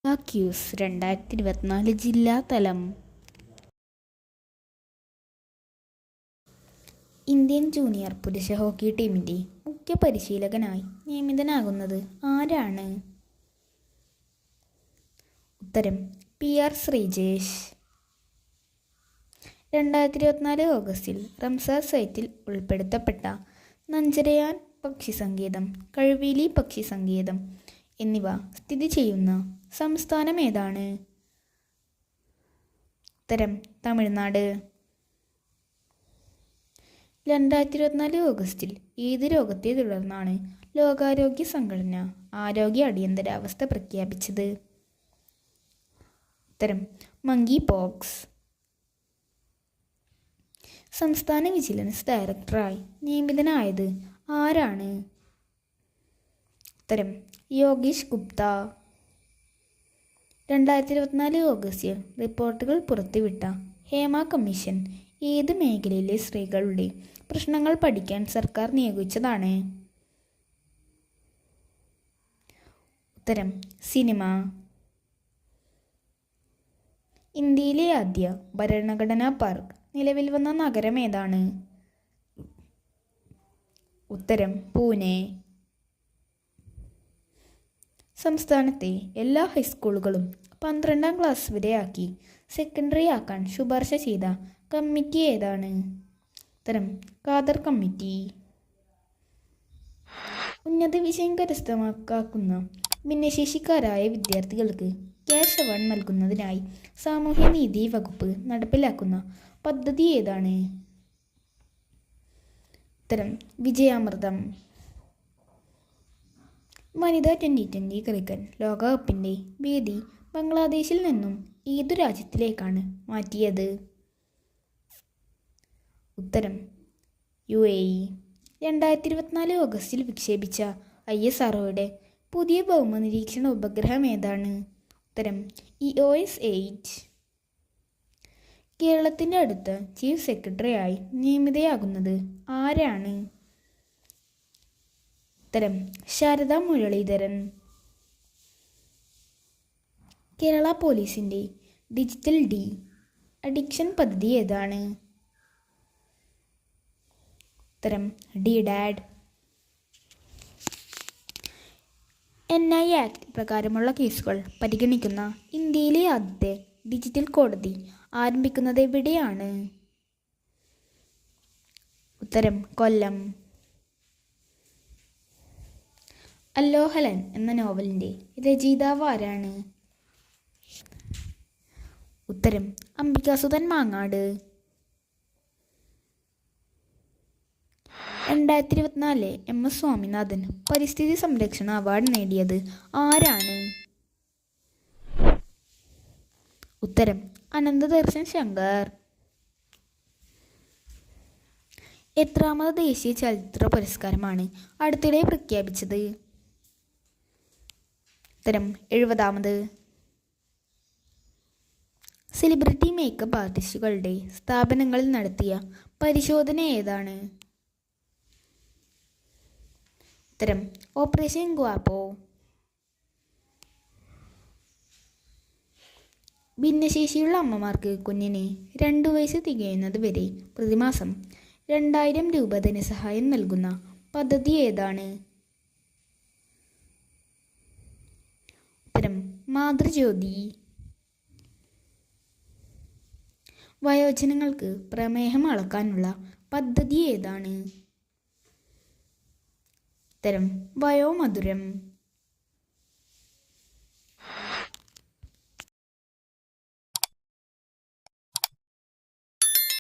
Quiz 2024 ജില്ലാതലം. Indian junior പുരുഷ hockey ടീമിൻ്റെ മുഖ്യ പരിശീലകനായി നിയമിതനാകുന്നത് ആരാണ്? ഉത്തരം PR ശ്രീജേഷ്. 2024 ഓഗസ്റ്റിൽ റംസാർ സൈറ്റിൽ ഉൾപ്പെടുത്തപ്പെട്ട നഞ്ചരയാൻ പക്ഷിസങ്കേതം, കഴുവേലി പക്ഷിസങ്കേതം എന്നിവ സ്ഥിതി ചെയ്യുന്ന സംസ്ഥാനം ഏതാണ്? ഉത്തരം തമിഴ്നാട്. 2024 ഓഗസ്റ്റിൽ ഏത് രോഗത്തെ തുടർന്നാണ് ലോകാരോഗ്യ സംഘടന ആരോഗ്യ അടിയന്തരാവസ്ഥ പ്രഖ്യാപിച്ചത്? ഉത്തരം മങ്കി പോക്സ്. സംസ്ഥാന വിജിലൻസ് ഡയറക്ടറായി നിയമിതനായത് ആരാണ്? ഉത്തരം യോഗീഷ് ഗുപ്ത. 2024 ഓഗസ്റ്റിൽ റിപ്പോർട്ടുകൾ പുറത്തുവിട്ട ഹേമ കമ്മീഷൻ ഏത് മേഖലയിലെ സ്ത്രീകളുടെ പ്രശ്നങ്ങൾ പഠിക്കാൻ സർക്കാർ നിയോഗിച്ചതാണ്? ഉത്തരം സിനിമ. ഇന്ത്യയിലെ ആദ്യ ഭരണഘടനാ പാർക്ക് നിലവിൽ വന്ന നഗരം ഏതാണ്? ഉത്തരം പൂനെ. സംസ്ഥാനത്തെ എല്ലാ ഹൈസ്കൂളുകളും 12ാം ക്ലാസ് വരെയാക്കി സെക്കൻഡറി ആക്കാൻ ശുപാർശ ചെയ്ത കമ്മിറ്റി ഏതാണ്? ഉത്തരം ഖാദർ കമ്മിറ്റി. ഉന്നത വിജയം കരസ്ഥമാക്കുന്ന ഭിന്നശേഷിക്കാരായ വിദ്യാർത്ഥികൾക്ക് ക്യാഷ് അവാർഡ് നൽകുന്നതിനായി സാമൂഹ്യനീതി വകുപ്പ് നടപ്പിലാക്കുന്ന പദ്ധതി ഏതാണ്? ഉത്തരം വിജയാമൃതം. വനിതാ 2020 ക്രിക്കറ്റ് ലോകകപ്പിൻ്റെ വേദി ബംഗ്ലാദേശിൽ നിന്നും ഏതു രാജ്യത്തിലേക്കാണ് മാറ്റിയത്? ഉത്തരം UAE. 2024 ഓഗസ്റ്റിൽ വിക്ഷേപിച്ച ISROയുടെ പുതിയ ഭൗമ നിരീക്ഷണ ഉപഗ്രഹം ഏതാണ്? ഉത്തരം EOS 8. കേരളത്തിൻ്റെ അടുത്ത ചീഫ് സെക്രട്ടറിയായി നിയമിതയാകുന്നത് ആരാണ്? ഉത്തരം ശാരദ മുരളീധരൻ. കേരള പോലീസിൻ്റെ ഡിജിറ്റൽ അഡിക്ഷൻ പദ്ധതി ഏതാണ്? ഉത്തരം DDAD. NI ആക്ട് പ്രകാരമുള്ള കേസുകൾ പരിഗണിക്കുന്ന ഇന്ത്യയിലെ ആദ്യത്തെ ഡിജിറ്റൽ കോടതി ആരംഭിക്കുന്നത് എവിടെയാണ്? ഉത്തരം കൊല്ലം. അല്ലോഹലൻ എന്ന നോവലിൻ്റെ രചയിതാവ് ആരാണ്? ഉത്തരം അംബികാസുധൻ മാങ്ങാട്. 2024 MS സ്വാമിനാഥൻ പരിസ്ഥിതി സംരക്ഷണ അവാർഡ് നേടിയത് ആരാണ്? ഉത്തരം അനന്തദർശൻ ശങ്കർ. എത്രാമത് ദേശീയ ചലച്ചിത്ര പുരസ്കാരമാണ് അടുത്തിടെ പ്രഖ്യാപിച്ചത്? ഉത്തരം 70ാമത്. സെലിബ്രിറ്റി മേക്കപ്പ് ആർട്ടിസ്റ്റുകളുടെ സ്ഥാപനങ്ങളിൽ നടത്തിയ പരിശോധന ഏതാണ്? ഉത്തരം ഓപ്പറേഷൻ ഗ്വാപ്പോ. ഭിന്നശേഷിയുള്ള അമ്മമാർക്ക് കുഞ്ഞിന് 2 വയസ്സ് തികയുന്നത് വരെ പ്രതിമാസം 2000 രൂപ ധനസഹായം നൽകുന്ന പദ്ധതി ഏതാണ്? ഉത്തരം മാതൃജ്യോതി. വയോജനങ്ങൾക്ക് പ്രമേഹം അളക്കാനുള്ള പദ്ധതി ഏതാണ്? ഉത്തരം വയോമധുരം.